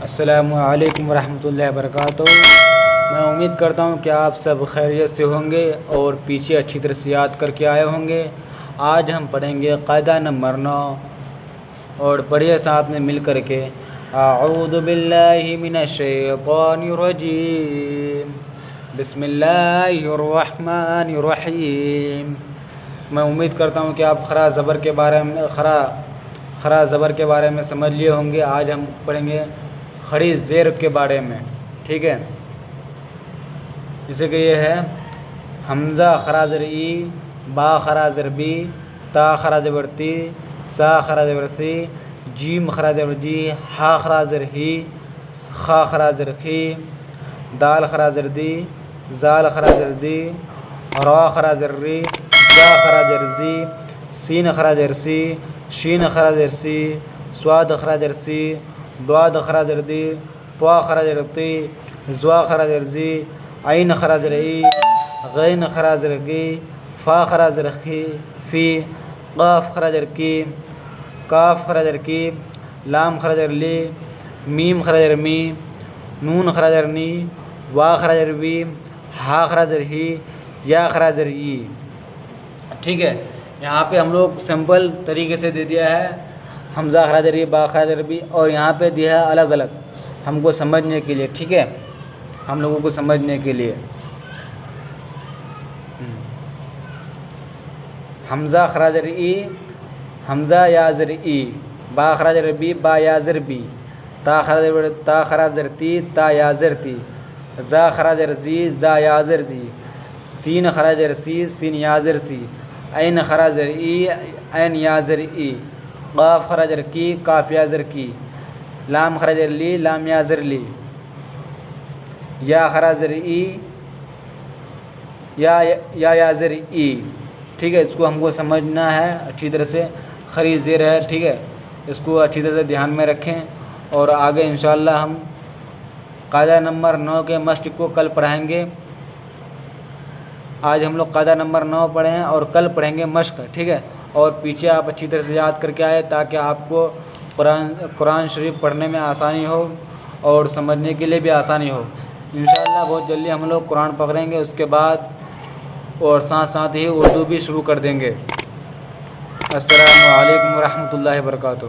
السلام علیکم ورحمۃ اللہ وبرکاتہ۔ میں امید کرتا ہوں کہ آپ سب خیریت سے ہوں گے اور پیچھے اچھی طرح سے یاد کر کے آئے ہوں گے۔ آج ہم پڑھیں گے قاعدہ نمبر 9 اور پڑھیے ساتھ میں مل کر کے۔ اعوذ باللہ من الشیطان الرجیم، بسم اللہ الرحمن الرحیم۔ میں امید کرتا ہوں کہ آپ خرا زبر کے بارے میں سمجھ لیے ہوں گے۔ آج ہم پڑھیں گے کھڑی زیر کے بارے میں، ٹھیک ہے؟ جیسے کہ یہ ہے حمزہ خرا زر ای، با خرا زر بی، تا خرا زبر تی، سا خرا زبر سی، جیم خرا زبر جی، ہا خرا زر ہی، خا خرا زر خی، دال خرا زر دی، زال خرا زر دی، را خرا زر ری، جا خرا زر زی، سین خرا زر سی، شین خرا زر سی، سواد خرا زر سی، دواد خرا زر دی، طوا خرا زر تی، زوا خرا زر زی، عین خرا زر ای، غین خرا زر گی، فا خرا زر خی فی، قاف خرا زر کی، کاف خرا زر کی، لام خرا زر لی، میم خرا زر می، نون خرا زر نی، وا خرا زر وی، ہا خرا زر ہی، یا خرا زر ای، ٹھیک ہے؟ یہاں پہ ہم لوگ سمپل طریقے سے دے دیا ہے حمزہ خرا زر ای، با خرا زر بی، اور یہاں پہ دیا ہے الگ الگ ہم کو سمجھنے کے لیے، ٹھیک ہے؟ ہم لوگوں کو سمجھنے کے لیے حمزہ خرا زر ای، حمزہ یا زر ای، با خرا زر بی، با یا زر بی، تا خرا زر تی، تا یا زر تی، زا خرا زر زی، زا یا زر زی، سین خرا زر سی، سین یا زر سی، عین خرا زر ای، عین یا زر ای، قاف خرا زر کی، کاف یا زر کی، لام خرا زر لی، لام یا زر لی، یا خرا زر ای، یا زر ای، ٹھیک ہے؟ اس کو ہم کو سمجھنا ہے اچھی طرح سے، کھڑی زیر ہے، ٹھیک ہے؟ اس کو اچھی طرح سے دھیان میں رکھیں، اور آگے انشاءاللہ ہم قاعدہ نمبر 9 کے مشق کو کل پڑھائیں گے۔ آج ہم لوگ قاعدہ نمبر 9 پڑھیں ہیں اور کل پڑھیں گے مشق، ٹھیک ہے؟ اور پیچھے آپ اچھی طرح سے یاد کر کے آئے تاکہ آپ کو قرآن شریف پڑھنے میں آسانی ہو اور سمجھنے کے لیے بھی آسانی ہو۔ انشاءاللہ بہت جلدی ہم لوگ قرآن پکڑیں گے، اس کے بعد اور ساتھ ہی اردو بھی شروع کر دیں گے۔ السلام علیکم ورحمۃ اللہ وبرکاتہ۔